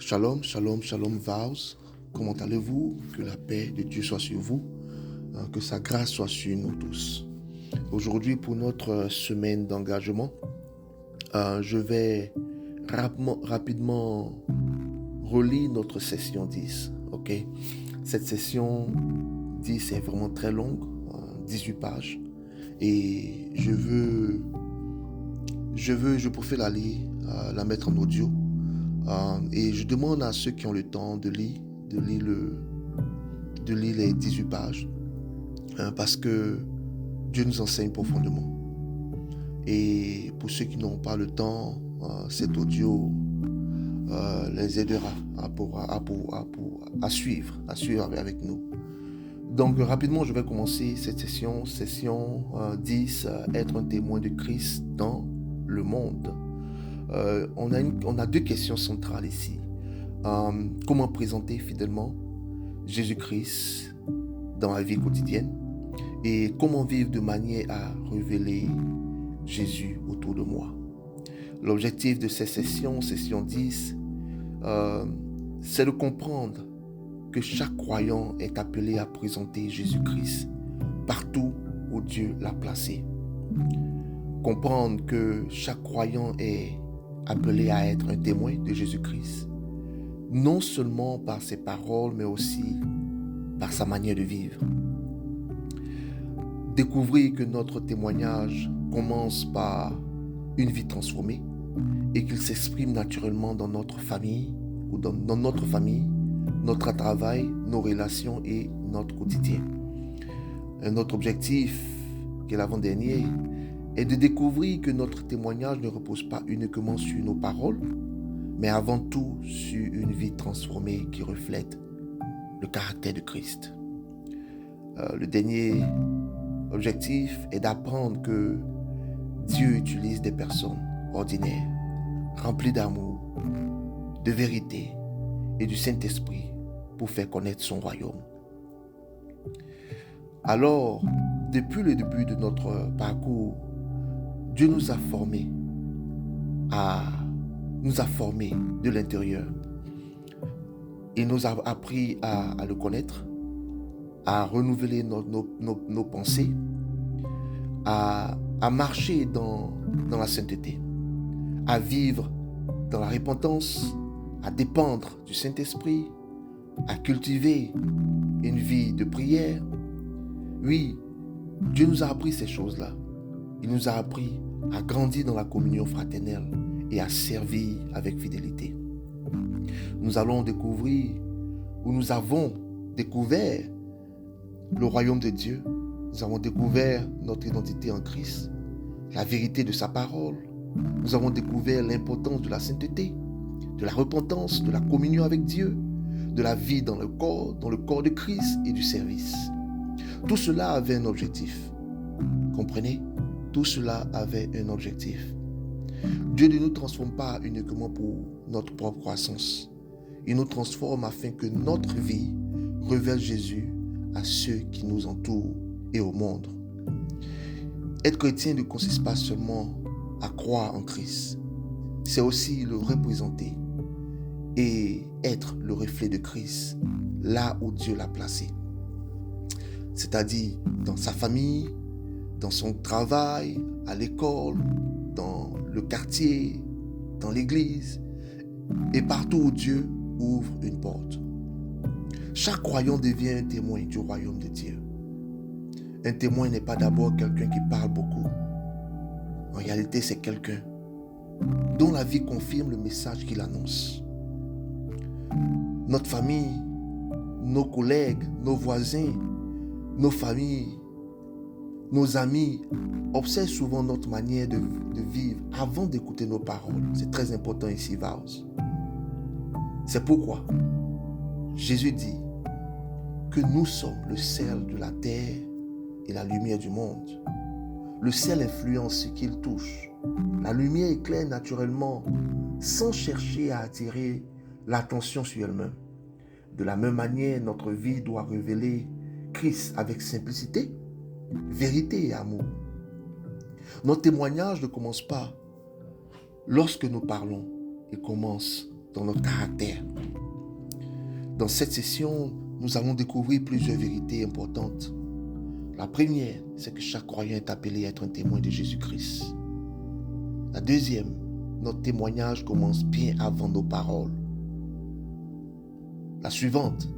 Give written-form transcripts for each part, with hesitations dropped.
Shalom, shalom, shalom, Vows. Comment allez-vous? Que la paix de Dieu soit sur vous, que sa grâce soit sur nous tous. Aujourd'hui, pour notre semaine d'engagement, je vais rapidement relire notre session 10. Ok? Cette session 10 est vraiment très longue, 18 pages. Et je préfère la lire, la mettre en audio. Et je demande à ceux qui ont le temps de lire les 18 pages, parce que Dieu nous enseigne profondément. Et pour ceux qui n'ont pas le temps, cet audio les aidera à suivre avec nous. Donc rapidement, je vais commencer cette session 10, être un témoin de Christ dans le monde. On a deux questions centrales ici. Comment présenter fidèlement Jésus-Christ dans la vie quotidienne et comment vivre de manière à révéler Jésus autour de moi. L'objectif de cette session 10, c'est de comprendre que chaque croyant est appelé à présenter Jésus-Christ partout où Dieu l'a placé. Comprendre que chaque croyant est appelé à être un témoin de Jésus-Christ, non seulement par ses paroles, mais aussi par sa manière de vivre. Découvrir que notre témoignage commence par une vie transformée et qu'il s'exprime naturellement dans notre famille, notre travail, nos relations et notre quotidien. Un autre objectif, qui est l'avant-dernier, est de découvrir que notre témoignage ne repose pas uniquement sur nos paroles, mais avant tout sur une vie transformée qui reflète le caractère de Christ. Le dernier objectif est d'apprendre que Dieu utilise des personnes ordinaires, remplies d'amour, de vérité et du Saint-Esprit pour faire connaître son royaume. Alors, depuis le début de notre parcours, Dieu nous a formés de l'intérieur. Il nous a appris à le connaître, à renouveler nos pensées, à marcher dans la sainteté, à vivre dans la repentance, à dépendre du Saint-Esprit, à cultiver une vie de prière. Oui, Dieu nous a appris ces choses-là. Il nous a appris à grandir dans la communion fraternelle et à servir avec fidélité. Nous avons découvert le royaume de Dieu. Nous avons découvert notre identité en Christ, la vérité de sa parole. Nous avons découvert l'importance de la sainteté, de la repentance, de la communion avec Dieu, de la vie dans le corps de Christ et du service. Tout cela avait un objectif. Comprenez? Tout cela avait un objectif. Dieu ne nous transforme pas uniquement pour notre propre croissance. Il nous transforme afin que notre vie révèle Jésus à ceux qui nous entourent et au monde. Être chrétien ne consiste pas seulement à croire en Christ. C'est aussi le représenter et être le reflet de Christ là où Dieu l'a placé. C'est-à-dire dans sa famille, dans son travail, à l'école, dans le quartier, dans l'église et partout où Dieu ouvre une porte. Chaque croyant devient un témoin du royaume de Dieu. Un témoin n'est pas d'abord quelqu'un qui parle beaucoup. En réalité, c'est quelqu'un dont la vie confirme le message qu'il annonce. Notre famille, nos collègues, nos voisins, nos familles, nos amis observent souvent notre manière de vivre avant d'écouter nos paroles. C'est très important ici, Vows. C'est pourquoi Jésus dit que nous sommes le sel de la terre et la lumière du monde. Le sel influence ce qu'il touche. La lumière éclaire naturellement sans chercher à attirer l'attention sur elle-même. De la même manière, notre vie doit révéler Christ avec simplicité, vérité et amour. Notre témoignage ne commence pas lorsque nous parlons, il commence dans notre caractère. Dans cette session, nous allons découvrir plusieurs vérités importantes. La première, c'est que chaque croyant est appelé à être un témoin de Jésus-Christ. La deuxième, notre témoignage commence bien avant nos paroles. La suivante,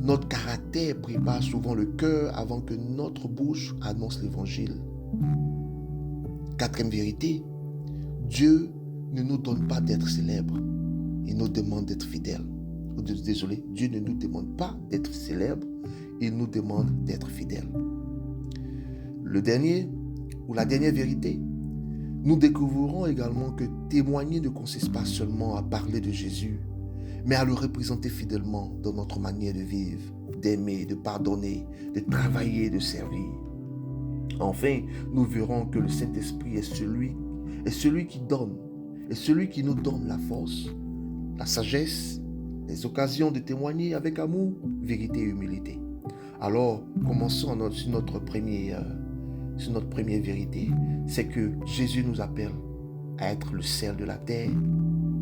notre caractère prépare souvent le cœur avant que notre bouche annonce l'évangile. Quatrième vérité, Dieu ne nous donne pas d'être célèbres, il nous demande d'être fidèles. Désolé, Dieu ne nous demande pas d'être célèbres, il nous demande d'être fidèles. Le dernier, ou la dernière vérité, nous découvrirons également que témoigner ne consiste pas seulement à parler de Jésus, mais à le représenter fidèlement dans notre manière de vivre, d'aimer, de pardonner, de travailler, de servir. Enfin, nous verrons que le Saint-Esprit est celui qui donne, et celui qui nous donne la force, la sagesse, les occasions de témoigner avec amour, vérité et humilité. Alors, commençons sur notre première vérité, c'est que Jésus nous appelle à être le sel de la terre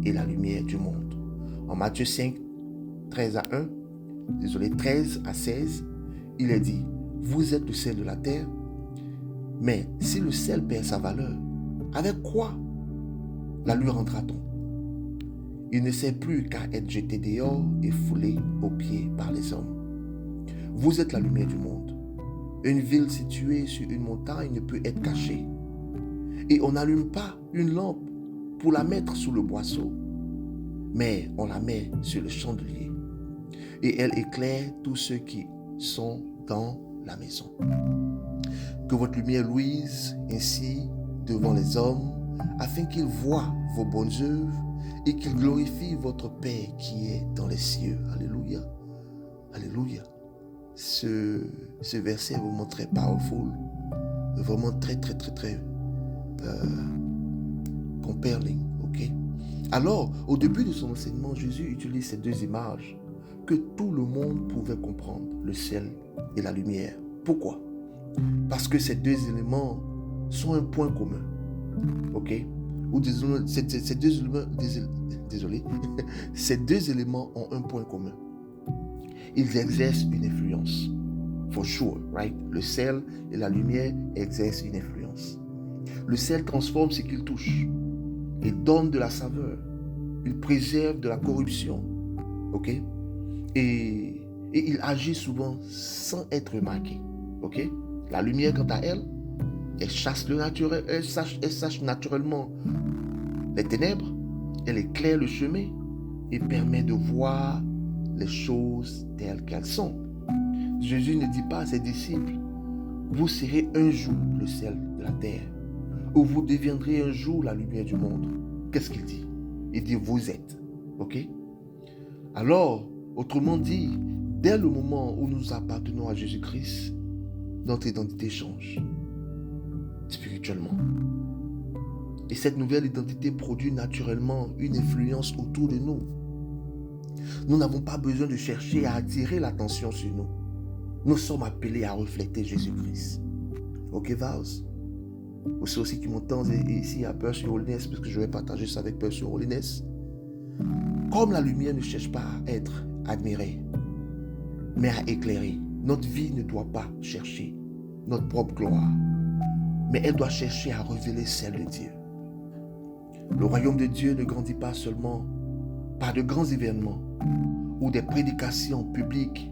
et la lumière du monde. En Matthieu 5, 13 à 16, il est dit, vous êtes le sel de la terre, mais si le sel perd sa valeur, avec quoi la lui rendra-t-on? Il ne sert plus qu'à être jeté dehors et foulé aux pieds par les hommes. Vous êtes la lumière du monde. Une ville située sur une montagne ne peut être cachée. Et on n'allume pas une lampe pour la mettre sous le boisseau, mais on la met sur le chandelier. Et elle éclaire tous ceux qui sont dans la maison. Que votre lumière luise ainsi devant les hommes, afin qu'ils voient vos bonnes œuvres et qu'ils glorifient votre Père qui est dans les cieux. Alléluia. Alléluia. Ce verset est vraiment très powerful, vraiment très compelling. Ok. Alors, au début de son enseignement, Jésus utilise ces deux images que tout le monde pouvait comprendre, le sel et la lumière. Pourquoi? Parce que ces deux éléments sont un point commun. Ok? Ou ces deux éléments ont un point commun. Ils exercent une influence. For sure, right? Le sel et la lumière exercent une influence. Le sel transforme ce qu'il touche. Il donne de la saveur. Il préserve de la corruption. Ok? Et il agit souvent sans être remarqué. Ok? La lumière, quant à elle, elle chasse le naturel, elle sache naturellement les ténèbres, elle éclaire le chemin et permet de voir les choses telles qu'elles sont. Jésus ne dit pas à ses disciples, vous serez un jour le sel de la terre, ou vous deviendrez un jour la lumière du monde. Qu'est-ce qu'il dit? Il dit, vous êtes. Ok? Alors, autrement dit, dès le moment où nous appartenons à Jésus-Christ, notre identité change spirituellement. Et cette nouvelle identité produit naturellement une influence autour de nous. Nous n'avons pas besoin de chercher à attirer l'attention sur nous. Nous sommes appelés à refléter Jésus-Christ. Ok, Vaz? Vous savez aussi qui m'entend ici à Pursuit Holiness, parce que je vais partager ça avec Pursuit Holiness. Comme la lumière ne cherche pas à être admirée, mais à éclairer, notre vie ne doit pas chercher notre propre gloire, mais elle doit chercher à révéler celle de Dieu. Le royaume de Dieu ne grandit pas seulement par de grands événements ou des prédications publiques.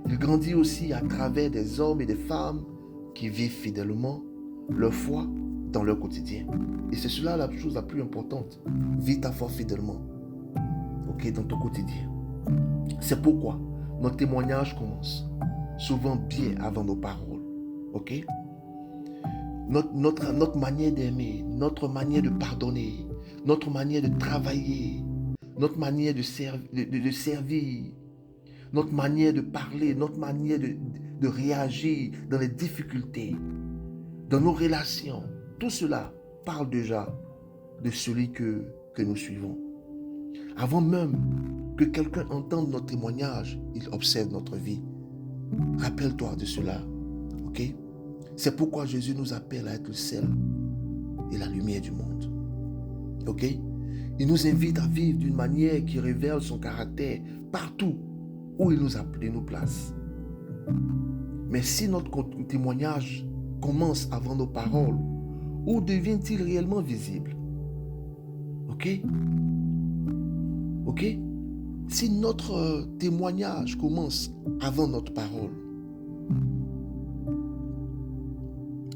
Il grandit aussi à travers des hommes et des femmes qui vivent fidèlement leur foi dans leur quotidien. Et c'est cela la chose la plus importante. Vis ta foi fidèlement, ok, dans ton quotidien. C'est pourquoi notre témoignage commence souvent bien avant nos paroles. Ok? Notre manière d'aimer, notre manière de pardonner, notre manière de travailler, notre manière de servir, notre manière de parler, notre manière de réagir dans les difficultés, dans nos relations, tout cela parle déjà de celui que nous suivons. Avant même que quelqu'un entende notre témoignage, il observe notre vie. Rappelle-toi de cela, ok? C'est pourquoi Jésus nous appelle à être le sel et la lumière du monde, ok? Il nous invite à vivre d'une manière qui révèle son caractère partout où il nous place. Mais si notre témoignage commence avant nos paroles, où devient-il réellement visible? Ok? Si notre témoignage commence avant notre parole,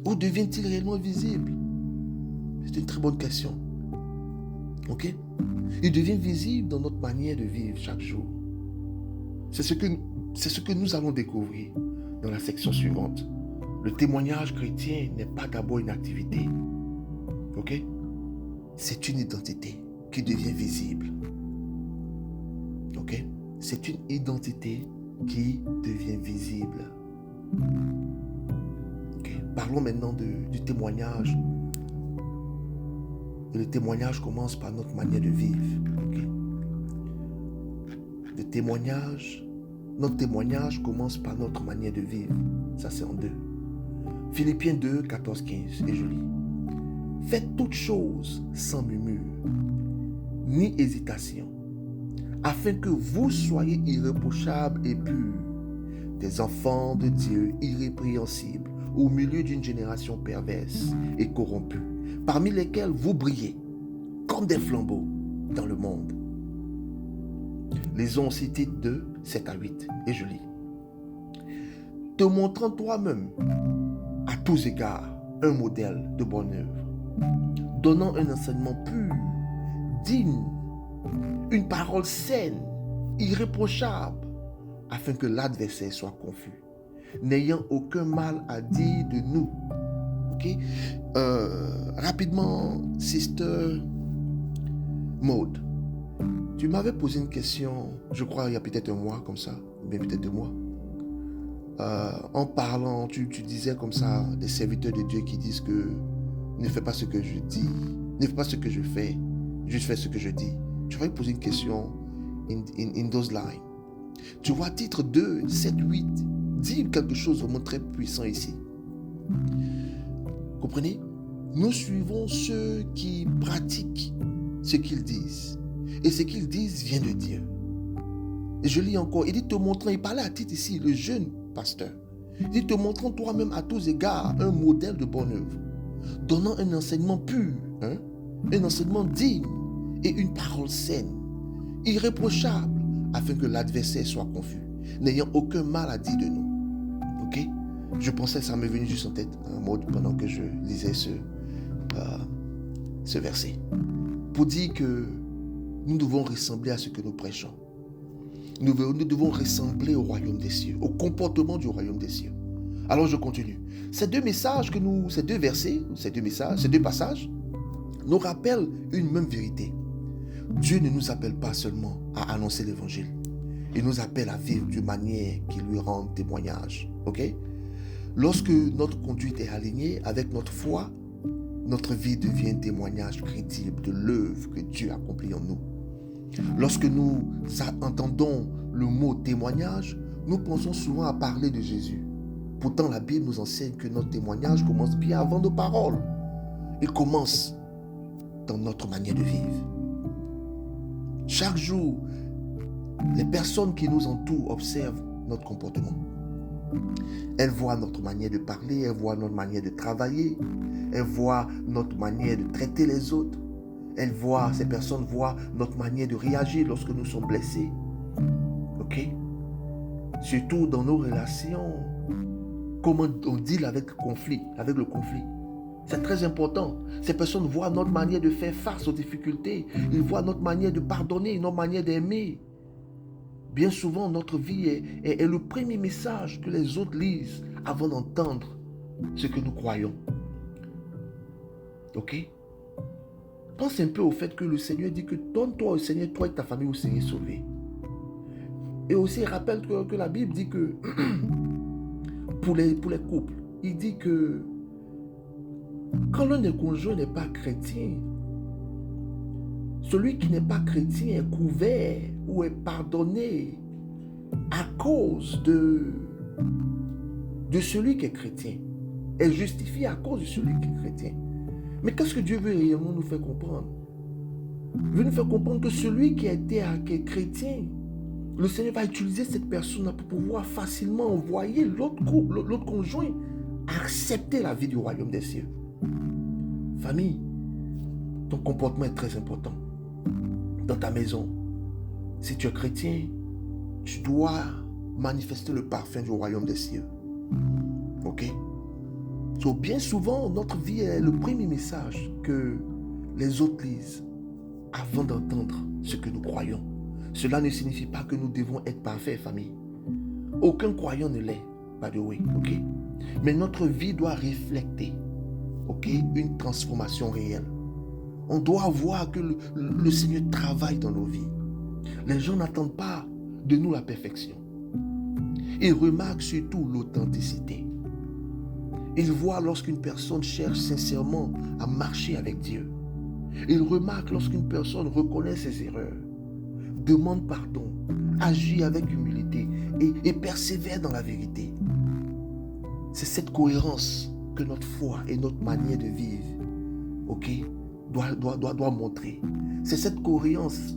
où devient-il réellement visible? C'est une très bonne question. Ok? Il devient visible dans notre manière de vivre chaque jour. C'est ce que nous allons découvrir dans la section suivante. Le témoignage chrétien n'est pas d'abord une activité. Ok? C'est une identité qui devient visible. Ok? C'est une identité qui devient visible. Ok? Parlons maintenant du témoignage. Et le témoignage commence par notre manière de vivre. Okay? Notre témoignage commence par notre manière de vivre. Ça, c'est en 2. Philippiens 2, 14, 15. Et je lis. Faites toutes choses sans murmure, ni hésitation, afin que vous soyez irréprochables et purs, des enfants de Dieu irrépréhensibles, au milieu d'une génération perverse et corrompue, parmi lesquels vous brillez comme des flambeaux dans le monde. Lisons aussi Tite 2, 7 à 8, et je lis. Te montrant toi-même, à tous égards, un modèle de bonne œuvre, donnant un enseignement pur, digne, une parole saine, irréprochable, afin que l'adversaire soit confus, n'ayant aucun mal à dire de nous. Ok? Rapidement, Sister Maud, tu m'avais posé une question, je crois il y a peut-être un mois comme ça, ou bien peut-être 2 mois. En parlant, tu disais comme ça des serviteurs de Dieu qui disent que ne fais pas ce que je dis, ne fais pas ce que je fais, juste fais ce que je dis. Tu vas me poser une question in those lines. Tu vois, titre 2, 7, 8, dit quelque chose vraiment très puissant ici. Comprenez? Nous suivons ceux qui pratiquent ce qu'ils disent. Et ce qu'ils disent vient de Dieu. Et je lis encore, il dit te montrant, il parlait à Tite ici, le jeune pasteur. Il dit te montrant toi-même à tous égards un modèle de bonne œuvre, donnant un enseignement pur, un enseignement digne et une parole saine, irréprochable, afin que l'adversaire soit confus, n'ayant aucun mal à dire de nous. Ok? Je pensais, ça m'est venu juste en tête, en mode pendant que je lisais ce verset. Pour dire que nous devons ressembler à ce que nous prêchons. Nous devons ressembler au royaume des cieux, au comportement du royaume des cieux. Alors je continue. Ces deux versets, ces deux passages, nous rappellent une même vérité. Dieu ne nous appelle pas seulement à annoncer l'évangile. Il nous appelle à vivre d'une manière qui lui rende témoignage. Ok? Lorsque notre conduite est alignée avec notre foi, notre vie devient un témoignage crédible de l'œuvre que Dieu accomplit en nous. Lorsque nous entendons le mot témoignage, nous pensons souvent à parler de Jésus. Pourtant, la Bible nous enseigne que notre témoignage commence bien avant nos paroles. Il commence dans notre manière de vivre. Chaque jour, les personnes qui nous entourent observent notre comportement. Elles voient notre manière de parler, elles voient notre manière de travailler, elles voient notre manière de traiter les autres. Ces personnes voient notre manière de réagir lorsque nous sommes blessés. Ok? Surtout dans nos relations, comment on deal avec le conflit. C'est très important. Ces personnes voient notre manière de faire face aux difficultés. Ils voient notre manière de pardonner, notre manière d'aimer. Bien souvent, notre vie est le premier message que les autres lisent avant d'entendre ce que nous croyons. Ok? Pense un peu au fait que le Seigneur dit que donne-toi au Seigneur, toi et ta famille, vous serez sauvés. Et aussi, rappelle que la Bible dit que pour les couples, il dit que quand l'un des conjoints n'est pas chrétien, celui qui n'est pas chrétien est couvert ou est pardonné à cause de celui qui est chrétien, est justifié à cause de celui qui est chrétien. Mais qu'est-ce que Dieu veut réellement nous faire comprendre? Il veut nous faire comprendre que celui qui qui est chrétien, le Seigneur va utiliser cette personne pour pouvoir facilement envoyer l'autre conjoint à accepter la vie du royaume des cieux. Famille, ton comportement est très important. Dans ta maison, si tu es chrétien, tu dois manifester le parfum du royaume des cieux. Ok? Donc, bien souvent, notre vie est le premier message que les autres lisent avant d'entendre ce que nous croyons. Cela ne signifie pas que nous devons être parfaits, famille. Aucun croyant ne l'est, by the way, ok? Mais notre vie doit refléter, ok, une transformation réelle. On doit voir que le Seigneur travaille dans nos vies. Les gens n'attendent pas de nous la perfection. Ils remarquent surtout l'authenticité. Ils voient lorsqu'une personne cherche sincèrement à marcher avec Dieu. Ils remarquent lorsqu'une personne reconnaît ses erreurs, demande pardon, agit avec humilité et persévère dans la vérité. C'est cette cohérence que notre foi et notre manière de vivre, ok, doit montrer. C'est cette cohérence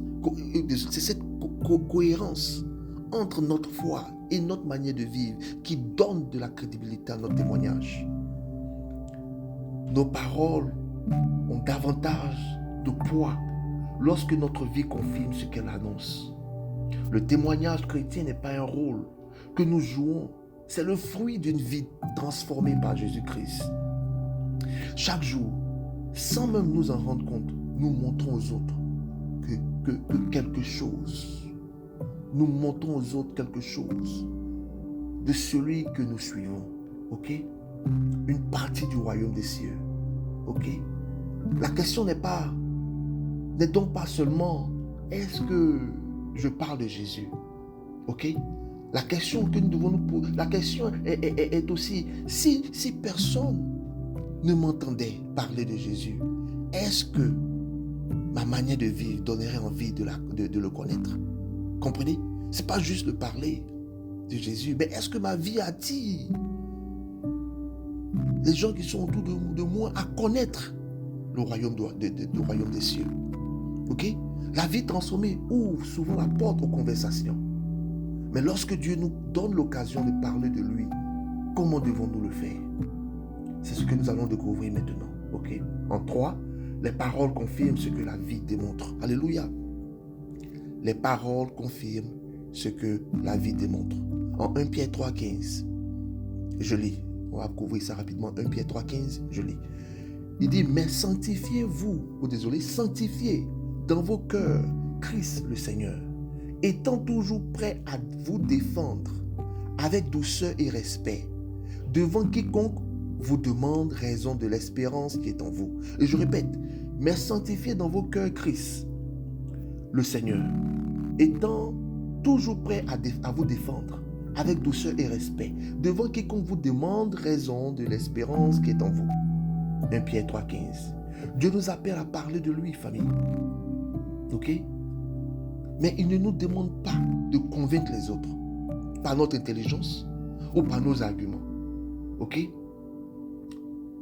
entre notre foi et notre manière de vivre qui donne de la crédibilité à notre témoignage. Nos paroles ont davantage de poids lorsque notre vie confirme ce qu'elle annonce. Le témoignage chrétien n'est pas un rôle que nous jouons, c'est le fruit d'une vie transformée par Jésus-Christ. Chaque jour, sans même nous en rendre compte, nous montrons aux autres que quelque chose. Nous montrons aux autres quelque chose de celui que nous suivons. Ok? Une partie du royaume des cieux. Ok? La question n'est donc pas seulement est-ce que je parle de Jésus? Ok? La question que nous devons nous poser, la question est aussi si personne ne m'entendait parler de Jésus, est-ce que ma manière de vivre donnerait envie de le connaître? Comprenez? Ce n'est pas juste de parler de Jésus, mais est-ce que ma vie attire les gens qui sont autour de moi à connaître le royaume des cieux? Ok? La vie transformée ouvre souvent la porte aux conversations. Mais lorsque Dieu nous donne l'occasion de parler de lui, comment devons-nous le faire? C'est ce que nous allons découvrir maintenant. Ok? En 3, les paroles confirment ce que la vie démontre. Alléluia. Les paroles confirment ce que la vie démontre. En 1 Pierre 3,15, je lis. On va couvrir ça rapidement. 1 Pierre 3,15, je lis. Il dit, mais sanctifiez-vous, sanctifiez dans vos cœurs Christ le Seigneur, étant toujours prêt à vous défendre avec douceur et respect devant quiconque vous demande raison de l'espérance qui est en vous. Et je répète, mais sanctifiez dans vos cœurs Christ le Seigneur, étant toujours prêt à vous défendre avec douceur et respect devant quiconque vous demande raison de l'espérance qui est en vous. 1 Pierre 3,15. Dieu nous appelle à parler de lui, famille. Ok? Mais il ne nous demande pas de convaincre les autres par notre intelligence ou par nos arguments. Ok?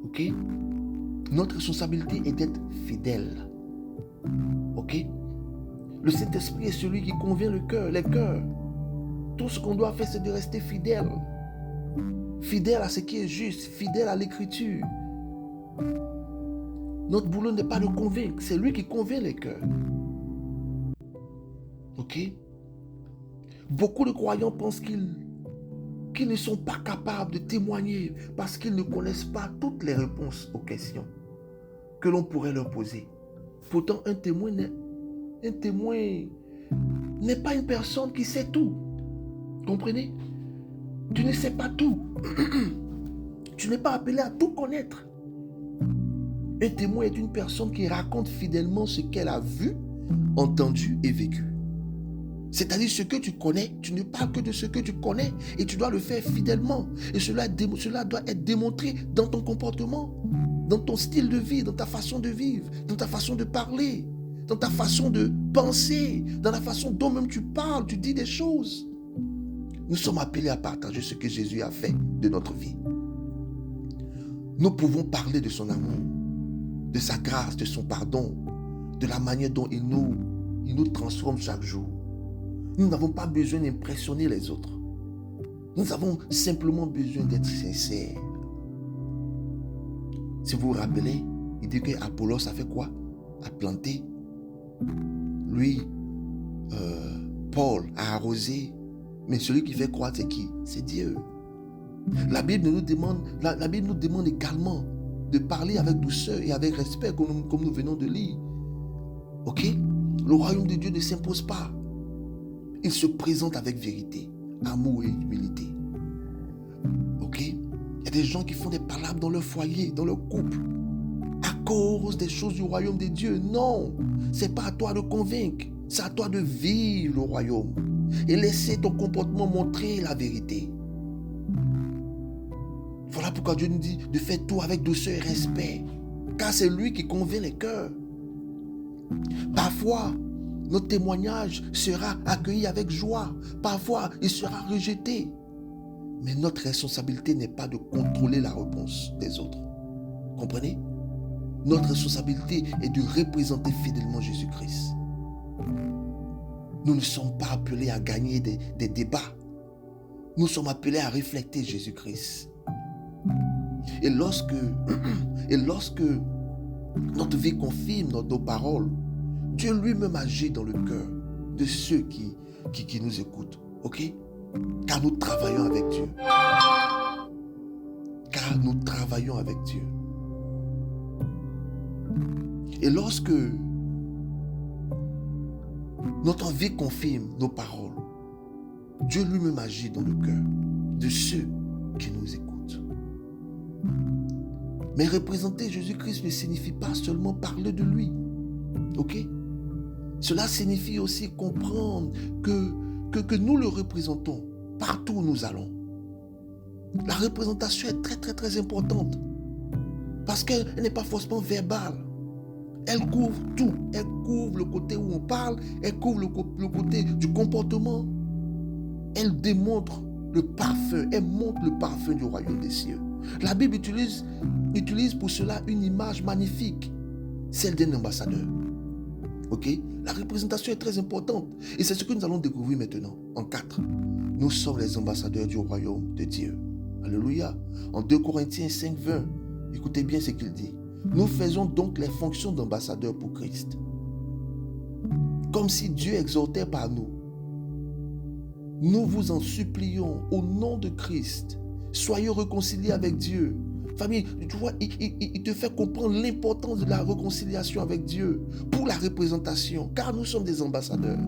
Ok? Notre responsabilité est d'être fidèle. Ok? Le Saint-Esprit est celui qui convainc les cœurs. Tout ce qu'on doit faire, c'est de rester fidèle. Fidèle à ce qui est juste, fidèle à l'Écriture. Notre boulot n'est pas de convaincre, c'est lui qui convainc les cœurs. Ok? Beaucoup de croyants pensent qu'ils ne sont pas capables de témoigner parce qu'ils ne connaissent pas toutes les réponses aux questions que l'on pourrait leur poser. Pourtant, un témoin n'est pas une personne qui sait tout. Comprenez? Tu ne sais pas tout. Tu n'es pas appelé à tout connaître. Un témoin est une personne qui raconte fidèlement ce qu'elle a vu, entendu et vécu. C'est-à-dire ce que tu connais, tu ne parles que de ce que tu connais et tu dois le faire fidèlement. Et cela doit être démontré dans ton comportement, dans ton style de vie, dans ta façon de vivre, dans ta façon de parler, dans ta façon de penser, dans la façon dont même tu parles, tu dis des choses. Nous sommes appelés à partager ce que Jésus a fait de notre vie. Nous pouvons parler de son amour, de sa grâce, de son pardon, de la manière dont il nous transforme chaque jour. Nous n'avons pas besoin d'impressionner les autres. Nous avons simplement besoin d'être sincères. Si vous vous rappelez, il dit que Apollos a fait quoi? A planté. Lui, Paul a arrosé. Mais celui qui fait croître, c'est qui? C'est Dieu. La Bible nous demande également de parler avec douceur et avec respect, comme nous venons de lire. Ok? Le royaume de Dieu ne s'impose pas. Il se présente avec vérité, amour et humilité. Ok? Il y a des gens qui font des palabres dans leur foyer, dans leur couple, à cause des choses du royaume de Dieu. Non, c'est pas à toi de convaincre, c'est à toi de vivre le royaume et laisser ton comportement montrer la vérité. Voilà pourquoi Dieu nous dit de faire tout avec douceur et respect, car c'est lui qui convainc les cœurs. Parfois, notre témoignage sera accueilli avec joie. Parfois, il sera rejeté. Mais notre responsabilité n'est pas de contrôler la réponse des autres. Comprenez? Notre responsabilité est de représenter fidèlement Jésus-Christ. Nous ne sommes pas appelés à gagner des débats. Nous sommes appelés à refléter Jésus-Christ. Et lorsque notre vie confirme nos paroles, Dieu lui-même agit dans le cœur de ceux qui nous écoutent. Ok? Car nous travaillons avec Dieu. Car nous travaillons avec Dieu. Et lorsque notre vie confirme nos paroles, Dieu lui-même agit dans le cœur de ceux qui nous écoutent. Mais représenter Jésus-Christ ne signifie pas seulement parler de lui. Ok? Cela signifie aussi comprendre que nous le représentons partout où nous allons. La représentation est très très très importante parce qu'elle n'est pas forcément verbale. Elle couvre tout. Elle couvre le côté où on parle, elle couvre le côté du comportement. Elle démontre le parfum, elle montre le parfum du royaume des cieux. La Bible utilise pour cela une image magnifique, celle d'un ambassadeur. Ok? La représentation est très importante. Et c'est ce que nous allons découvrir maintenant, en 4. Nous sommes les ambassadeurs du royaume de Dieu. Alléluia. En 2 Corinthiens 5, 20, écoutez bien ce qu'il dit. Nous faisons donc les fonctions d'ambassadeurs pour Christ. Comme si Dieu exhortait par nous. Nous vous en supplions au nom de Christ. Soyez réconciliés avec Dieu. Famille, tu vois, il te fait comprendre l'importance de la réconciliation avec Dieu pour la représentation, car nous sommes des ambassadeurs.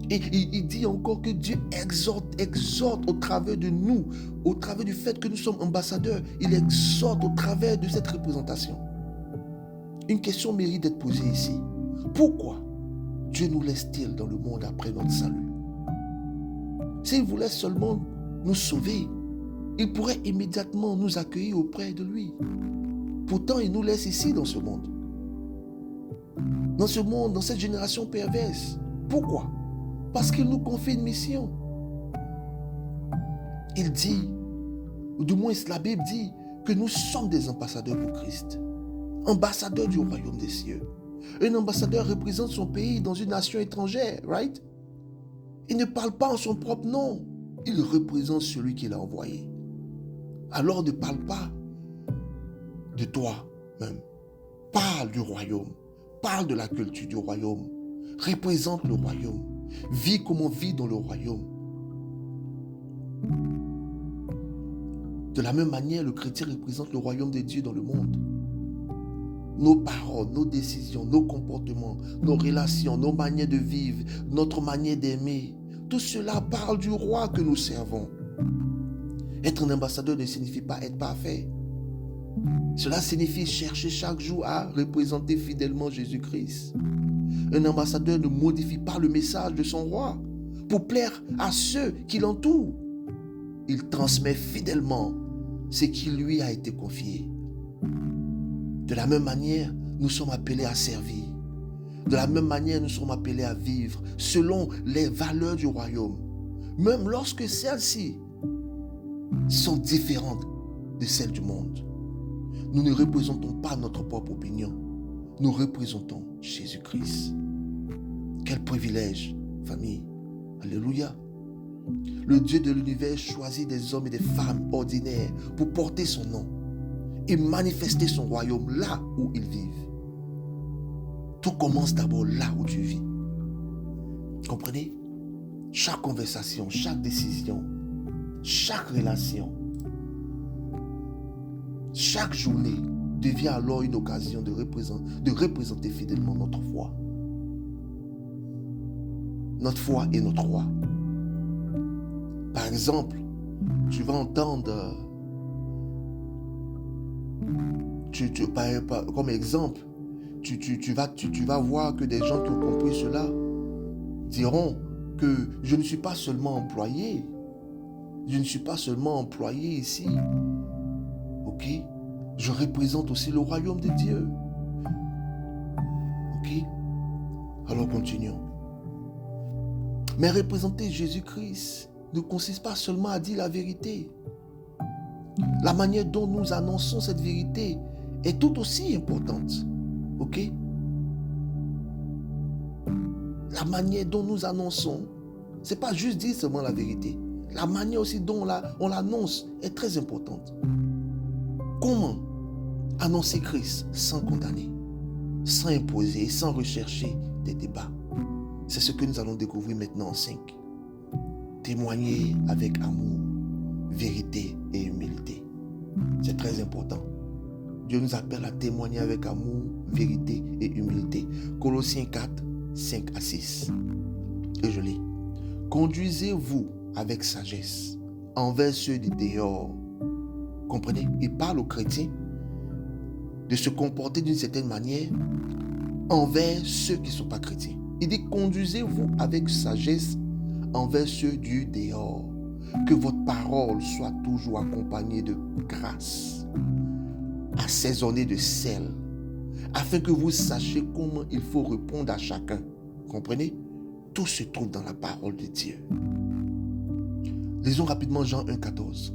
Et il dit encore que Dieu exhorte au travers de nous, au travers du fait que nous sommes ambassadeurs, il exhorte au travers de cette représentation. Une question mérite d'être posée ici. Pourquoi Dieu nous laisse-t-il dans le monde après notre salut? S'il voulait seulement nous sauver, il pourrait immédiatement nous accueillir auprès de lui. Pourtant, il nous laisse ici dans ce monde. Dans cette génération perverse. Pourquoi? Parce qu'il nous confie une mission. Il dit, ou du moins la Bible dit, que nous sommes des ambassadeurs pour Christ. Ambassadeurs du royaume des cieux. Un ambassadeur représente son pays dans une nation étrangère, right? Il ne parle pas en son propre nom. Il représente celui qui l'a envoyé. Alors ne parle pas de toi-même. Parle du royaume. Parle de la culture du royaume. Représente le royaume. Vis comme on vit dans le royaume. De la même manière, le chrétien représente le royaume de Dieu dans le monde. Nos paroles, nos décisions, nos comportements, nos relations, nos manières de vivre, notre manière d'aimer, tout cela parle du roi que nous servons. Être un ambassadeur ne signifie pas être parfait. Cela signifie chercher chaque jour à représenter fidèlement Jésus-Christ. Un ambassadeur ne modifie pas le message de son roi pour plaire à ceux qui l'entourent. Il transmet fidèlement ce qui lui a été confié. De la même manière, nous sommes appelés à servir. De la même manière, nous sommes appelés à vivre selon les valeurs du royaume, même lorsque celles-ci sont différentes de celles du monde. Nous ne représentons pas notre propre opinion, nous représentons Jésus-Christ. Quel privilège, famille. Alléluia. Le Dieu de l'univers choisit des hommes et des femmes ordinaires pour porter son nom et manifester son royaume là où ils vivent. Tout commence d'abord là où tu vis. Comprenez? Chaque conversation, chaque décision, chaque relation, chaque journée devient alors une occasion de représenter fidèlement notre foi. Notre foi est notre roi. Par exemple, tu vas entendre, comme exemple, tu vas voir que des gens qui ont compris cela diront que je ne suis pas seulement employé. Je ne suis pas seulement employé ici. Ok? Je représente aussi le royaume de Dieu. Ok? Alors continuons. Mais représenter Jésus-Christ ne consiste pas seulement à dire la vérité. La manière dont nous annonçons cette vérité est tout aussi importante. Ok? La manière dont nous annonçons, c'est pas juste dire seulement la vérité. La manière aussi dont on l'annonce est très importante. Comment annoncer Christ sans condamner, sans imposer, sans rechercher des débats? C'est ce que nous allons découvrir maintenant en 5. Témoigner avec amour, vérité et humilité. C'est très important. Dieu nous appelle à témoigner avec amour, vérité et humilité. Colossiens 4, 5 à 6. Et je lis. Conduisez-vous avec sagesse envers ceux du dehors. Comprenez? Il parle aux chrétiens de se comporter d'une certaine manière envers ceux qui ne sont pas chrétiens. Il dit, conduisez-vous avec sagesse envers ceux du dehors. Que votre parole soit toujours accompagnée de grâce, assaisonnée de sel, afin que vous sachiez comment il faut répondre à chacun. Comprenez? Tout se trouve dans la parole de Dieu. Lisons rapidement Jean 1, 14.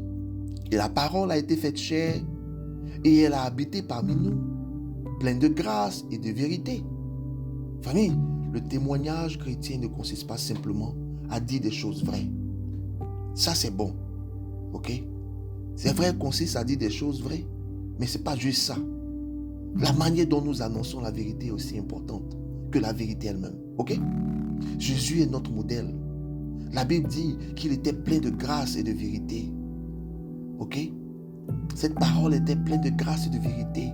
Et la parole a été faite chair, et elle a habité parmi nous, pleine de grâce et de vérité. Famille, le témoignage chrétien ne consiste pas simplement à dire des choses vraies. Ça, c'est bon. Ok? C'est vrai qu'on consiste à dire des choses vraies, mais ce n'est pas juste ça. La manière dont nous annonçons la vérité est aussi importante que la vérité elle-même. Ok? Jésus est notre modèle. La Bible dit qu'il était plein de grâce et de vérité. Ok? Cette parole était pleine de grâce et de vérité.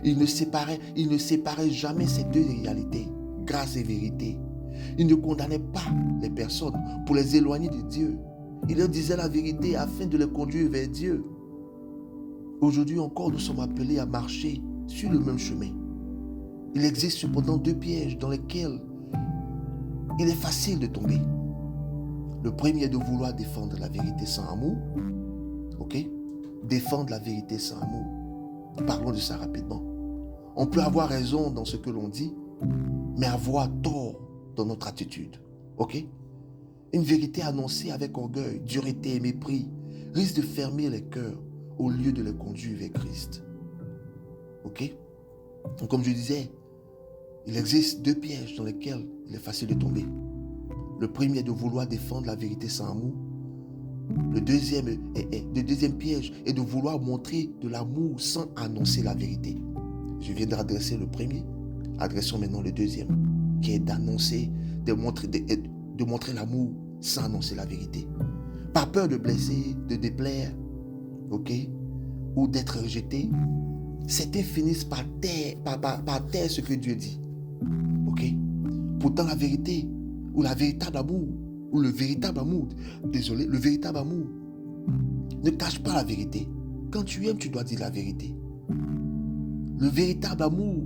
Il ne séparait jamais ces deux réalités, grâce et vérité. Il ne condamnait pas les personnes pour les éloigner de Dieu. Il leur disait la vérité afin de les conduire vers Dieu. Aujourd'hui encore, nous sommes appelés à marcher sur le même chemin. Il existe cependant deux pièges dans lesquels il est facile de tomber. Le premier est de vouloir défendre la vérité sans amour. Ok? Défendre la vérité sans amour. Parlons de ça rapidement. On peut avoir raison dans ce que l'on dit, mais avoir tort dans notre attitude. Ok? Une vérité annoncée avec orgueil, dureté et mépris risque de fermer les cœurs au lieu de les conduire vers Christ. Ok? Donc, comme je disais, il existe deux pièges dans lesquels il est facile de tomber. Le premier est de vouloir défendre la vérité sans amour. Le deuxième piège est de vouloir montrer de l'amour sans annoncer la vérité. Je viens d'adresser le premier. Adressons maintenant le deuxième, qui est d'annoncer, de montrer l'amour sans annoncer la vérité. Par peur de blesser, de déplaire, ok, ou d'être rejeté, certains finissent par taire ce que Dieu dit. Ok? Pourtant la vérité, ou le véritable amour, le véritable amour ne cache pas la vérité. Quand tu aimes, tu dois dire la vérité. Le véritable amour,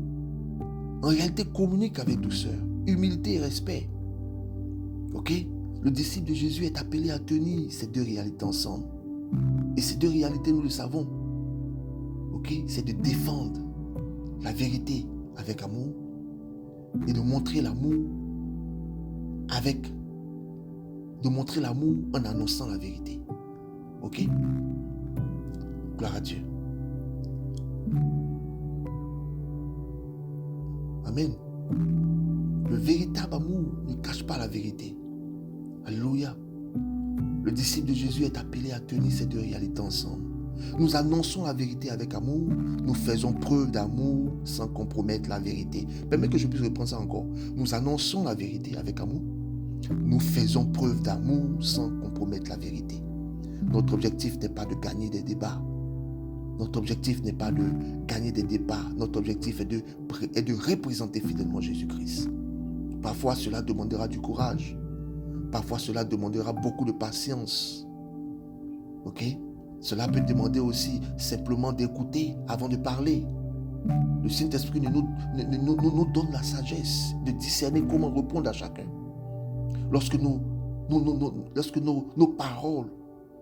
en réalité, communique avec douceur, humilité et respect. Ok? Le disciple de Jésus est appelé à tenir ces deux réalités ensemble. Et ces deux réalités, nous le savons. Ok? C'est de défendre la vérité avec amour et de montrer l'amour en annonçant la vérité. Ok? Gloire à Dieu. Amen. Le véritable amour ne cache pas la vérité. Alléluia. Le disciple de Jésus est appelé à tenir ces deux réalités ensemble. Nous annonçons la vérité avec amour. Nous faisons preuve d'amour sans compromettre la vérité. Permettez que je puisse reprendre ça encore. Nous annonçons la vérité avec amour. Nous faisons preuve d'amour sans compromettre la vérité. Notre objectif n'est pas de gagner des débats. Notre objectif n'est pas de gagner des débats. Notre objectif est de représenter fidèlement Jésus-Christ. Parfois, cela demandera du courage. Parfois, cela demandera beaucoup de patience. Ok? Cela peut demander aussi simplement d'écouter avant de parler. Le Saint-Esprit nous donne la sagesse de discerner comment répondre à chacun. Lorsque nos paroles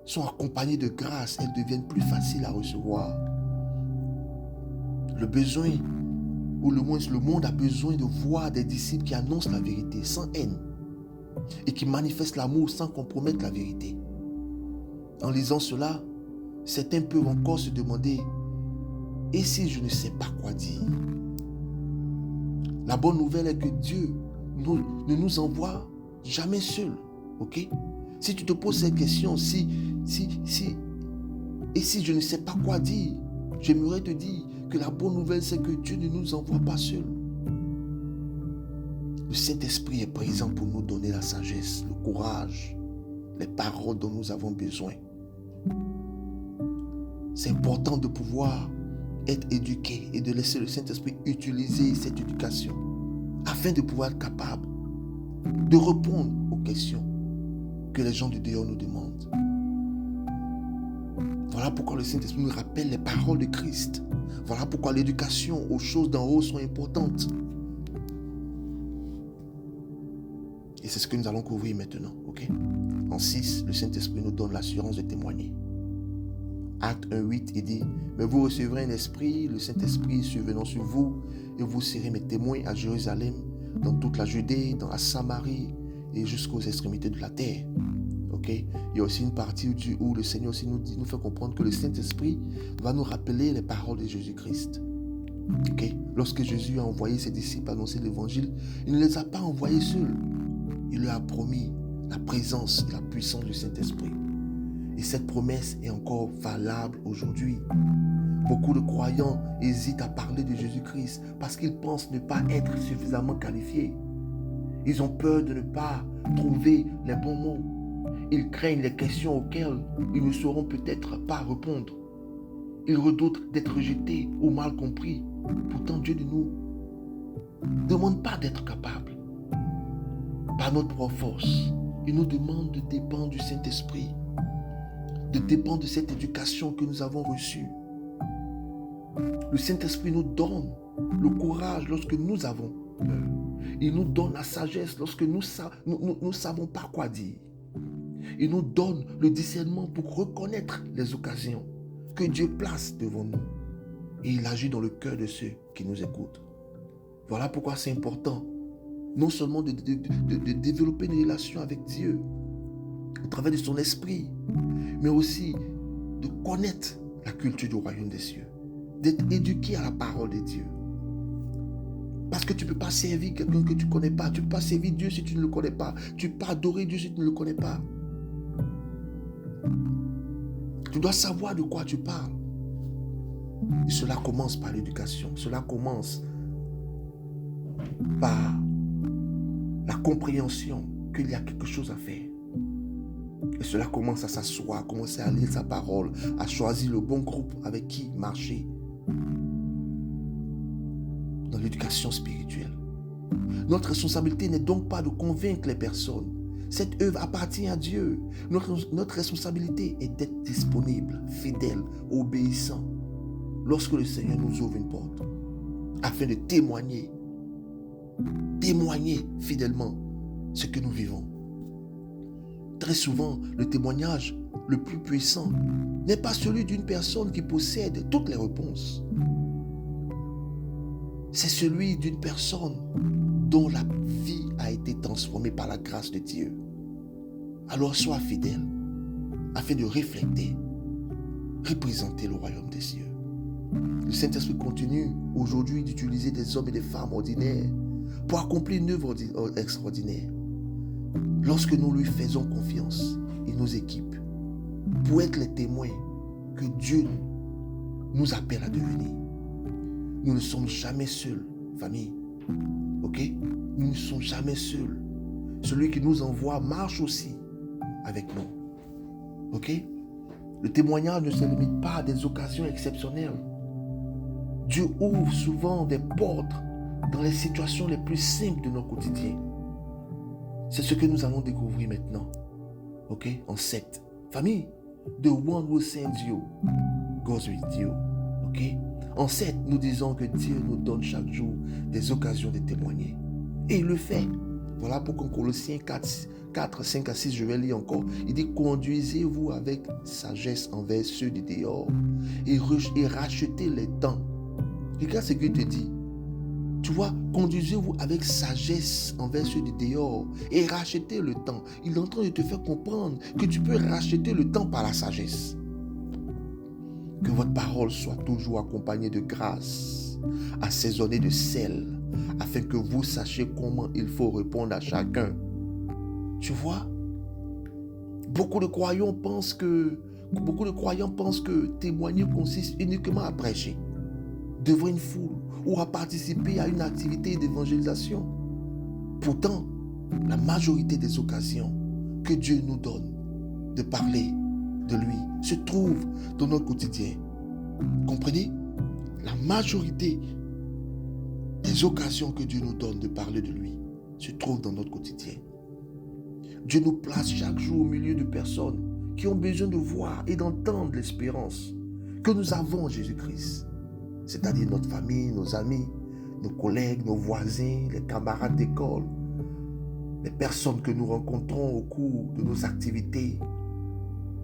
sont accompagnées de grâce, elles deviennent plus faciles à recevoir. Le besoin, ou le moins le monde a besoin de voir des disciples qui annoncent la vérité sans haine et qui manifestent l'amour sans compromettre la vérité. En lisant cela, certains peuvent encore se demander: et si je ne sais pas quoi dire? La bonne nouvelle est que Dieu ne nous envoie jamais seuls. Ok? Si tu te poses cette question, et si je ne sais pas quoi dire, j'aimerais te dire que la bonne nouvelle, c'est que Dieu ne nous envoie pas seuls. Le Saint-Esprit est présent pour nous donner la sagesse, le courage, les paroles dont nous avons besoin. C'est important de pouvoir être éduqué et de laisser le Saint-Esprit utiliser cette éducation afin de pouvoir être capable de répondre aux questions que les gens du dehors nous demandent. Voilà pourquoi le Saint-Esprit nous rappelle les paroles de Christ. Voilà pourquoi l'éducation aux choses d'en haut sont importantes. Et c'est ce que nous allons couvrir maintenant. Ok? En 6, le Saint-Esprit nous donne l'assurance de témoigner. Acte 1:8, il dit: mais vous recevrez un esprit, le Saint-Esprit survenant sur vous, et vous serez mes témoins à Jérusalem, dans toute la Judée, dans la Samarie et jusqu'aux extrémités de la terre. Ok? Il y a aussi une partie où le Seigneur aussi nous fait comprendre que le Saint-Esprit va nous rappeler les paroles de Jésus-Christ. Ok? Lorsque Jésus a envoyé ses disciples annoncer l'évangile, il ne les a pas envoyés seuls. Il leur a promis la présence et la puissance du Saint-Esprit. Et cette promesse est encore valable aujourd'hui. Beaucoup de croyants hésitent à parler de Jésus-Christ parce qu'ils pensent ne pas être suffisamment qualifiés. Ils ont peur de ne pas trouver les bons mots. Ils craignent les questions auxquelles ils ne sauront peut-être pas répondre. Ils redoutent d'être rejetés ou mal compris. Pourtant, Dieu ne nous demande pas d'être capables par notre propre force. Il nous demande de dépendre du Saint-Esprit, de dépendre de cette éducation que nous avons reçue. Le Saint-Esprit nous donne le courage lorsque nous avons peur. Il nous donne la sagesse lorsque nous ne savons pas quoi dire. Il nous donne le discernement pour reconnaître les occasions que Dieu place devant nous. Et il agit dans le cœur de ceux qui nous écoutent. Voilà pourquoi c'est important, non seulement de développer une relation avec Dieu au travers de son esprit, mais aussi de connaître la culture du royaume des cieux, d'être éduqué à la parole de Dieu. Parce que tu ne peux pas servir quelqu'un que tu ne connais pas. Tu ne peux pas servir Dieu si tu ne le connais pas. Tu ne peux pas adorer Dieu si tu ne le connais pas. Tu dois savoir de quoi tu parles. Et cela commence par l'éducation. Cela commence par la compréhension qu'il y a quelque chose à faire. Et cela commence à s'asseoir, à commencer à lire sa parole, à choisir le bon groupe avec qui marcher dans l'éducation spirituelle. Notre responsabilité n'est donc pas de convaincre les personnes. Cette œuvre appartient à Dieu. Notre responsabilité est d'être disponible, fidèle, obéissant lorsque le Seigneur nous ouvre une porte, afin de témoigner fidèlement ce que nous vivons. Très souvent, le témoignage le plus puissant n'est pas celui d'une personne qui possède toutes les réponses. C'est celui d'une personne dont la vie a été transformée par la grâce de Dieu. Alors sois fidèle afin de représenter le royaume des cieux. Le Saint-Esprit continue aujourd'hui d'utiliser des hommes et des femmes ordinaires pour accomplir une œuvre extraordinaire. Lorsque nous lui faisons confiance, il nous équipe pour être les témoins que Dieu nous appelle à devenir. Nous ne sommes jamais seuls, famille. Ok? Nous ne sommes jamais seuls. Celui qui nous envoie marche aussi avec nous. Ok? Le témoignage ne se limite pas à des occasions exceptionnelles. Dieu ouvre souvent des portes dans les situations les plus simples de notre quotidien. C'est ce que nous allons découvrir maintenant. Ok? En 7. Famille, the one who sends you goes with you. Ok? En 7, nous disons que Dieu nous donne chaque jour des occasions de témoigner. Et il le fait. Voilà pourquoi Colossiens 4, 5 à 6, je vais lire encore. Il dit, conduisez-vous avec sagesse envers ceux du dehors et rachetez les temps. Regarde ce qu'il te dit. Tu vois, conduisez-vous avec sagesse envers ceux du dehors et rachetez le temps. Il est en train de te faire comprendre que tu peux racheter le temps par la sagesse. Que votre parole soit toujours accompagnée de grâce, assaisonnée de sel, afin que vous sachiez comment il faut répondre à chacun. Tu vois, beaucoup de croyants pensent que témoigner consiste uniquement à prêcher devant une foule ou à participer à une activité d'évangélisation. Pourtant, la majorité des occasions que Dieu nous donne de parler de lui se trouve dans notre quotidien. Comprenez? La majorité des occasions que Dieu nous donne de parler de lui se trouve dans notre quotidien. Dieu nous place chaque jour au milieu de personnes qui ont besoin de voir et d'entendre l'espérance que nous avons en Jésus-Christ. C'est-à-dire notre famille, nos amis, nos collègues, nos voisins, les camarades d'école, les personnes que nous rencontrons au cours de nos activités,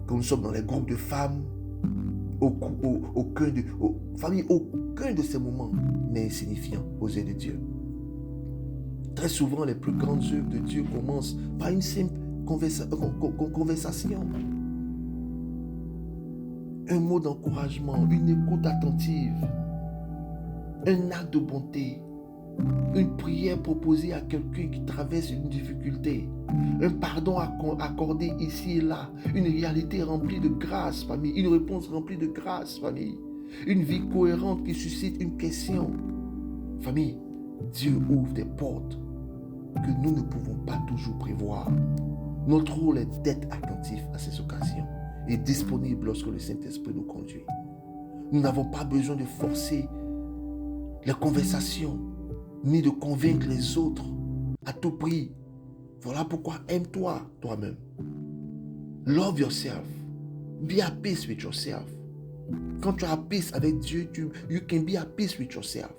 quand nous sommes dans les groupes de femmes, aucun de ces moments n'est insignifiant aux yeux de Dieu. Très souvent, les plus grandes œuvres de Dieu commencent par une simple conversation. Un mot d'encouragement, une écoute attentive, un acte de bonté, une prière proposée à quelqu'un qui traverse une difficulté, un pardon accordé ici et là, une réalité remplie de grâce, famille, une réponse remplie de grâce, famille, une vie cohérente qui suscite une question. Famille, Dieu ouvre des portes que nous ne pouvons pas toujours prévoir. Notre rôle est d'être attentif à ces occasions et disponible lorsque le Saint-Esprit nous conduit. Nous n'avons pas besoin de forcer les conversations ni de convaincre les autres à tout prix. Voilà pourquoi aime-toi toi-même. Love yourself. Be at peace with yourself. Quand tu as peace avec Dieu, you can be at peace with yourself.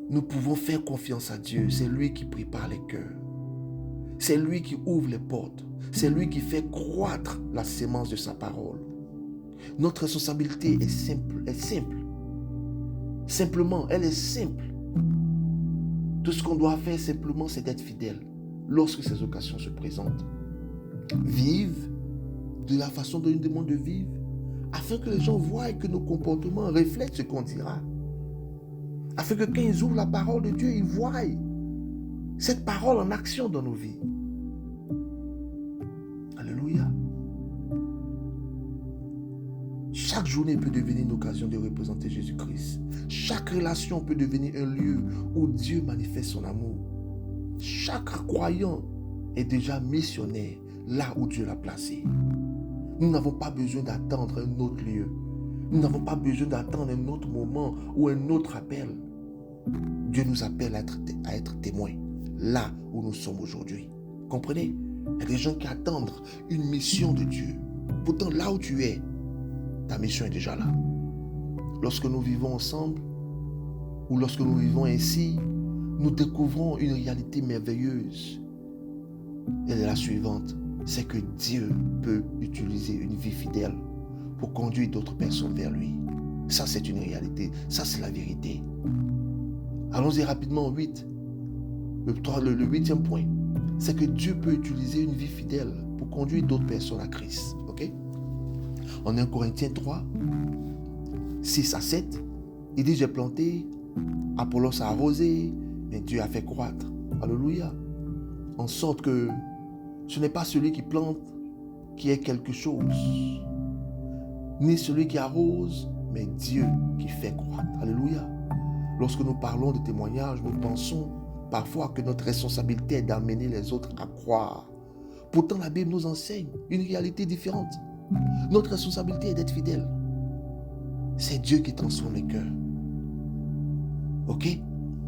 Nous pouvons faire confiance à Dieu. C'est lui qui prépare les cœurs. C'est lui qui ouvre les portes. C'est lui qui fait croître la sémence de sa parole. Notre responsabilité est simple. Simplement, elle est simple. Tout ce qu'on doit faire simplement, c'est d'être fidèle lorsque ces occasions se présentent. Vive de la façon dont il nous demande de vivre, afin que les gens voient que nos comportements reflètent ce qu'on dira. Afin que quand ils ouvrent la parole de Dieu, ils voient cette parole en action dans nos vies. Alléluia. Chaque journée peut devenir une occasion de représenter Jésus-Christ. Chaque relation peut devenir un lieu où Dieu manifeste son amour. Chaque croyant est déjà missionnaire là où Dieu l'a placé. Nous n'avons pas besoin d'attendre un autre lieu. Nous n'avons pas besoin d'attendre un autre moment ou un autre appel. Dieu nous appelle à être témoins là où nous sommes aujourd'hui. Comprenez? Il y a des gens qui attendent une mission de Dieu. Pourtant, là où tu es, ta mission est déjà là. Lorsque nous vivons ensemble, ou lorsque nous vivons ainsi, nous découvrons une réalité merveilleuse. Elle est la suivante, c'est que Dieu peut utiliser une vie fidèle pour conduire d'autres personnes vers lui. Ça, c'est une réalité. Ça, c'est la vérité. Allons-y rapidement au 8. Le 8e point, c'est que Dieu peut utiliser une vie fidèle pour conduire d'autres personnes à Christ. Ok? En 1 Corinthiens 3, 6 à 7, il dit, j'ai planté, Apollos a arrosé, mais Dieu a fait croître. Alléluia. En sorte que ce n'est pas celui qui plante qui est quelque chose, ni celui qui arrose, mais Dieu qui fait croître. Alléluia. Lorsque nous parlons de témoignage, nous pensons parfois que notre responsabilité est d'amener les autres à croire. Pourtant, la Bible nous enseigne une réalité différente. Notre responsabilité est d'être fidèle. C'est Dieu qui transforme les cœurs. Ok?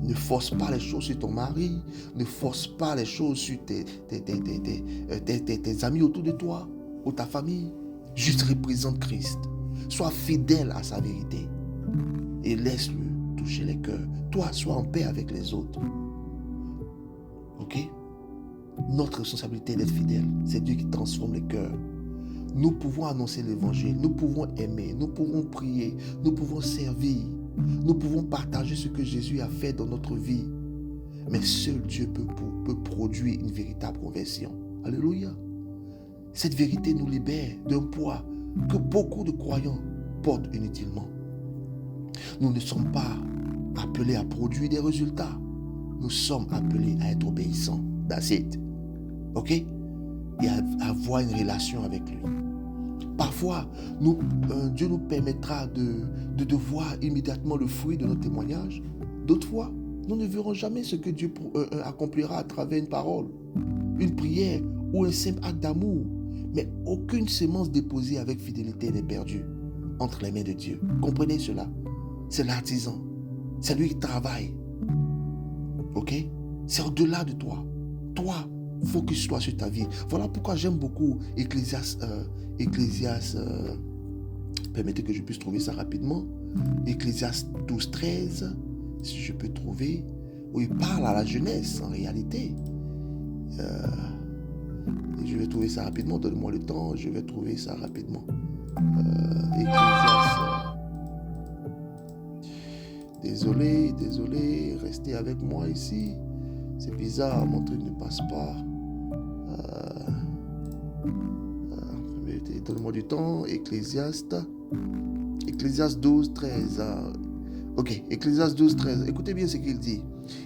Ne force pas les choses sur ton mari. Ne force pas les choses sur tes amis autour de toi ou ta famille. Juste représente Christ. Sois fidèle à sa vérité. Et laisse-le toucher les cœurs. Toi, sois en paix avec les autres. Ok? Notre responsabilité est d'être fidèle. C'est Dieu qui transforme les cœurs. Nous pouvons annoncer l'évangile. Nous pouvons aimer. Nous pouvons prier. Nous pouvons servir. Nous pouvons partager ce que Jésus a fait dans notre vie. Mais seul Dieu peut produire une véritable conversion. Alléluia. Cette vérité nous libère d'un poids que beaucoup de croyants portent inutilement. Nous ne sommes pas appelés à produire des résultats. Nous sommes appelés à être obéissants. That's it. Ok? Et à avoir une relation avec lui. Parfois, Dieu nous permettra de voir immédiatement le fruit de notre témoignage. D'autres fois, nous ne verrons jamais ce que Dieu accomplira à travers une parole, une prière ou un simple acte d'amour. Mais aucune sémence déposée avec fidélité n'est perdue entre les mains de Dieu. Comprenez cela. C'est l'artisan. C'est lui qui travaille. Ok? C'est au-delà de toi. Toi, focus-toi sur ta vie. Voilà pourquoi j'aime beaucoup Ecclésiaste. Permettez que je puisse trouver ça rapidement. Ecclésiaste 12, 13. Si je peux trouver. Où il parle à la jeunesse en réalité. Je vais trouver ça rapidement. Donne-moi le temps. Je vais trouver ça rapidement. Ecclésiaste. Désolé. Restez avec moi ici. C'est bizarre. Mon truc ne passe pas. Donne-moi du temps. Ecclésiaste 12, 13. Ok, Ecclésiaste 12, 13. Écoutez bien ce qu'il dit.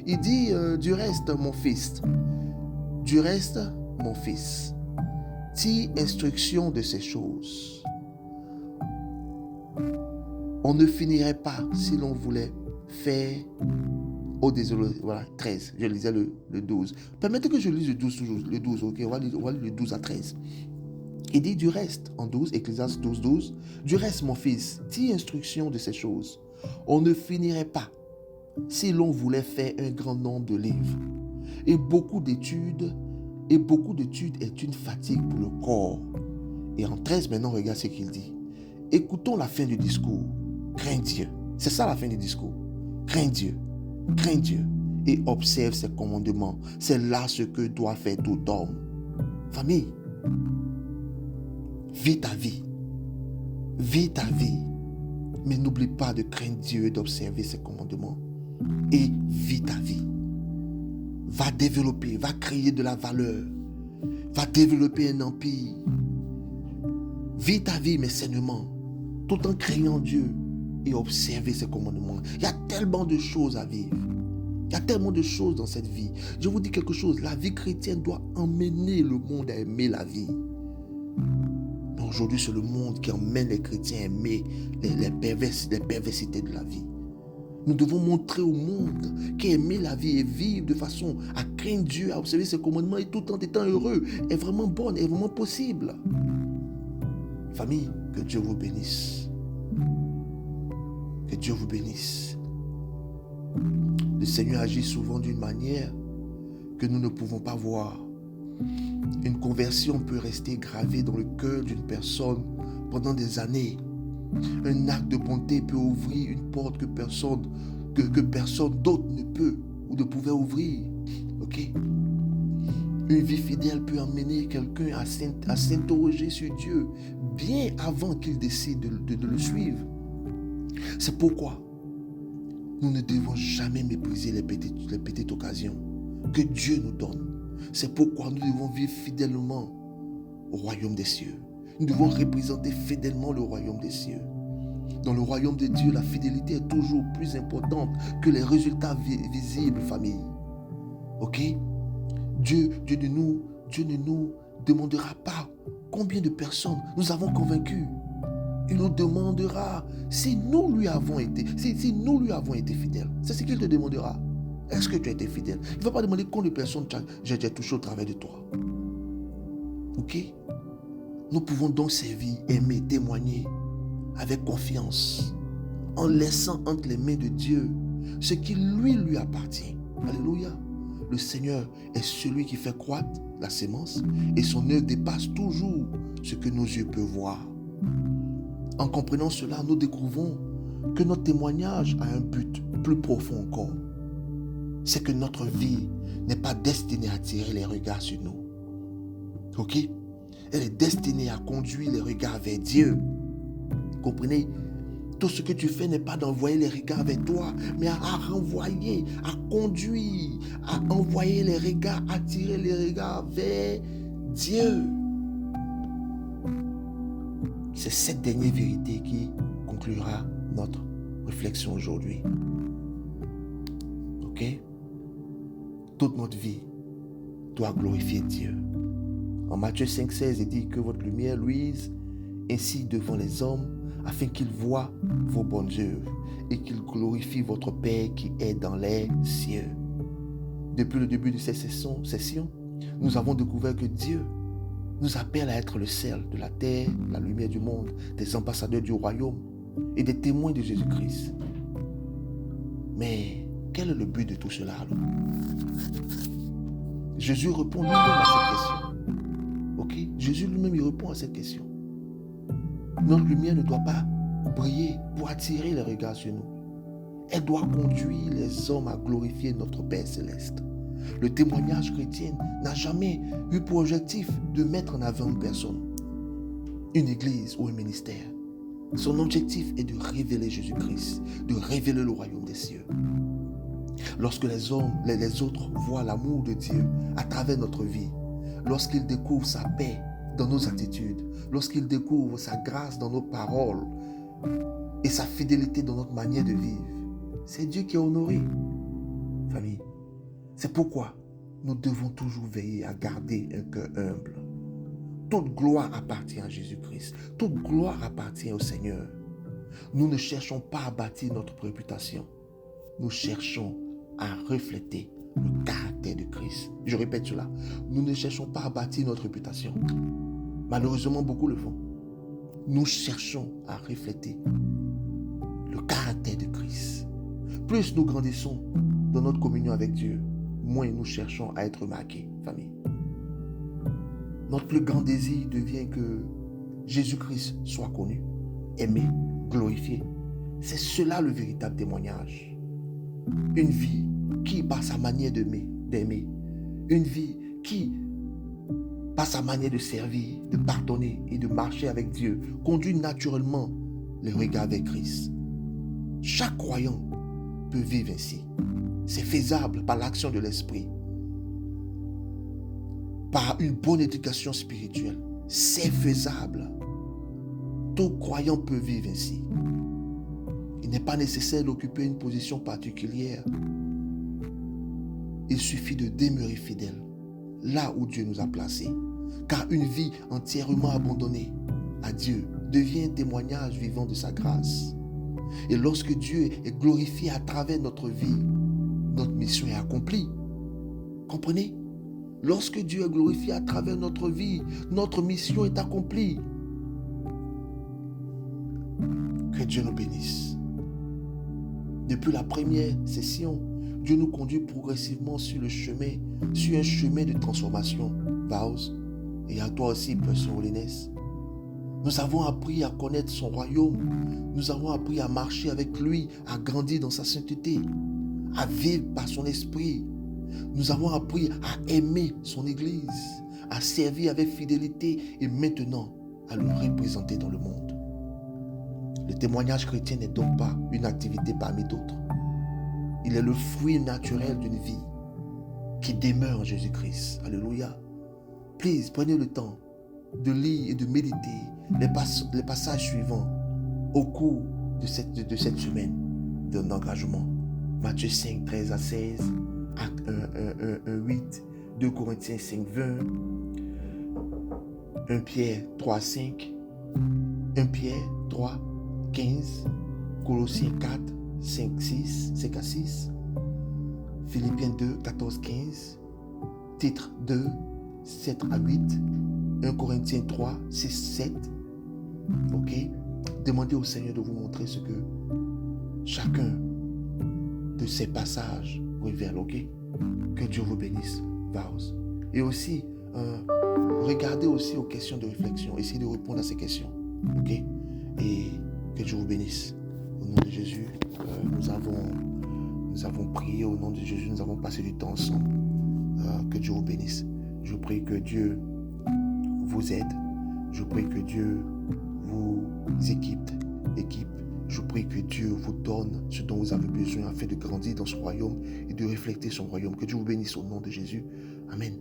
Il dit, du reste, mon fils, tire instruction de ces choses. On ne finirait pas si l'on voulait faire... Oh, désolé, voilà, 13. Je lisais le 12. Permettez que je lise le 12 toujours. Le 12, ok, on va lire le 12 à 13. Il dit du reste, en 12, Ecclésiaste 12, 12, du reste, mon fils, tire instruction de ces choses. On ne finirait pas si l'on voulait faire un grand nombre de livres. Et beaucoup d'études est une fatigue pour le corps. Et en 13, maintenant, regarde ce qu'il dit. Écoutons la fin du discours. Crains Dieu. C'est ça la fin du discours. Crains Dieu et observe ses commandements. C'est là ce que doit faire tout homme. Famille, vis ta vie, mais n'oublie pas de craindre Dieu et d'observer ses commandements. Et vis ta vie. Va développer, va créer de la valeur, va développer un empire. Vis ta vie, mais sainement, tout en craignant Dieu et observer ses commandements. Il y a tellement de choses à vivre. Il y a tellement de choses dans cette vie. Je vous dis quelque chose, la vie chrétienne doit emmener le monde à aimer la vie. Mais aujourd'hui, c'est le monde qui emmène les chrétiens à aimer les perversités de la vie. Nous devons montrer au monde qu'aimer la vie et vivre de façon à craindre Dieu, à observer ses commandements et tout en étant heureux est vraiment bonne, est vraiment possible. Famille, que Dieu vous bénisse. Que Dieu vous bénisse. Le Seigneur agit souvent d'une manière que nous ne pouvons pas voir. Une conversion peut rester gravée dans le cœur d'une personne pendant des années. Un acte de bonté peut ouvrir une porte que personne d'autre ne peut ou ne pouvait ouvrir. Ok? Une vie fidèle peut amener quelqu'un à s'interroger sur Dieu bien avant qu'il décide de le suivre. C'est pourquoi nous ne devons jamais mépriser les petites occasions que Dieu nous donne. C'est pourquoi nous devons vivre fidèlement au royaume des cieux. Nous devons représenter fidèlement le royaume des cieux. Dans le royaume de Dieu, la fidélité est toujours plus importante que les résultats visibles, famille. Ok? Dieu ne nous demandera pas combien de personnes nous avons convaincus. Il nous demandera si nous lui avons été fidèles. C'est ce qu'il te demandera. Est-ce que tu as été fidèle? Il ne va pas demander combien de personnes j'ai touché au travers de toi. Ok? Nous pouvons donc servir, aimer, témoigner avec confiance, en laissant entre les mains de Dieu ce qui lui appartient. Alléluia. Le Seigneur est celui qui fait croître la sémence et son œuvre dépasse toujours ce que nos yeux peuvent voir. En comprenant cela, nous découvrons que notre témoignage a un but plus profond encore. C'est que notre vie n'est pas destinée à attirer les regards sur nous. Ok? Elle est destinée à conduire les regards vers Dieu. Comprenez? Tout ce que tu fais n'est pas d'envoyer les regards vers toi, mais à renvoyer, à conduire, à envoyer les regards, attirer les regards vers Dieu. C'est cette dernière vérité qui conclura notre réflexion aujourd'hui. Ok? Toute notre vie doit glorifier Dieu. En Matthieu 5,16, il dit que votre lumière luise ainsi devant les hommes, afin qu'ils voient vos bonnes œuvres et qu'ils glorifient votre Père qui est dans les cieux. Depuis le début de cette session, nous avons découvert que Dieu nous appelle à être le sel de la terre, la lumière du monde, des ambassadeurs du royaume et des témoins de Jésus-Christ. Mais quel est le but de tout cela alors? Jésus répond lui-même à cette question. Ok? Jésus lui-même il répond à cette question. Notre lumière ne doit pas briller pour attirer les regards sur nous. Elle doit conduire les hommes à glorifier notre Père céleste. Le témoignage chrétien n'a jamais eu pour objectif de mettre en avant une personne, une église ou un ministère. Son objectif est de révéler Jésus-Christ, de révéler le royaume des cieux. Lorsque les autres voient l'amour de Dieu à travers notre vie, lorsqu'ils découvrent sa paix dans nos attitudes, lorsqu'ils découvrent sa grâce dans nos paroles et sa fidélité dans notre manière de vivre, c'est Dieu qui est honoré. Famille, c'est pourquoi nous devons toujours veiller à garder un cœur humble. Toute gloire appartient à Jésus-Christ. Toute gloire appartient au Seigneur. Nous ne cherchons pas à bâtir notre réputation. Nous cherchons à refléter le caractère de Christ. Je répète cela. Nous ne cherchons pas à bâtir notre réputation. Malheureusement, beaucoup le font. Nous cherchons à refléter le caractère de Christ. Plus nous grandissons dans notre communion avec Dieu, moins nous cherchons à être marqués, famille. Notre plus grand désir devient que Jésus-Christ soit connu, aimé, glorifié. C'est cela le véritable témoignage. Une vie qui, par sa manière d'aimer, une vie qui, par sa manière de servir, de pardonner et de marcher avec Dieu, conduit naturellement les regards vers Christ. Chaque croyant peut vivre ainsi. C'est faisable par l'action de l'Esprit, par une bonne éducation spirituelle. C'est faisable. Tout croyant peut vivre ainsi. Il n'est pas nécessaire d'occuper une position particulière. Il suffit de demeurer fidèle là où Dieu nous a placés. Car une vie entièrement abandonnée à Dieu devient un témoignage vivant de sa grâce. Et lorsque Dieu est glorifié à travers notre vie, notre mission est accomplie. Comprenez? Lorsque Dieu est glorifié à travers notre vie, notre mission est accomplie. Que Dieu nous bénisse. Depuis la première session, Dieu nous conduit progressivement sur un chemin de transformation. Vaos, et à toi aussi, Pasteur Holiness. Nous avons appris à connaître son royaume. Nous avons appris à marcher avec lui, à grandir dans sa sainteté, à vivre par son esprit. Nous avons appris à aimer son église, à servir avec fidélité et maintenant à le représenter dans le monde. Le témoignage chrétien n'est donc pas une activité parmi d'autres. Il est le fruit naturel d'une vie qui demeure en Jésus-Christ. Alléluia. Please, prenez le temps de lire et de méditer les passages suivants au cours de cette semaine d'engagement. Matthieu 5, 13 à 16, Actes 1, 8, 2 Corinthiens 5, 20, 1 Pierre 3, 5, 1 Pierre 3, 15, Colossiens 4, 5 à 6, Philippiens 2, 14, 15, Titre 2, 7 à 8, 1 Corinthiens 3, 6, 7. Ok? Demandez au Seigneur de vous montrer ce que chacun de ces passages révèle. Ok? Que Dieu vous bénisse. Vows. Et aussi, regardez aussi aux questions de réflexion. Essayez de répondre à ces questions. Ok? Et que Dieu vous bénisse. Au nom de Jésus, nous avons prié. Au nom de Jésus, nous avons passé du temps ensemble. Que Dieu vous bénisse. Je prie que Dieu vous aide. Je prie que Dieu vous équipe. Je prie que Dieu vous donne ce dont vous avez besoin afin de grandir dans son royaume et de refléter son royaume. Que Dieu vous bénisse au nom de Jésus. Amen.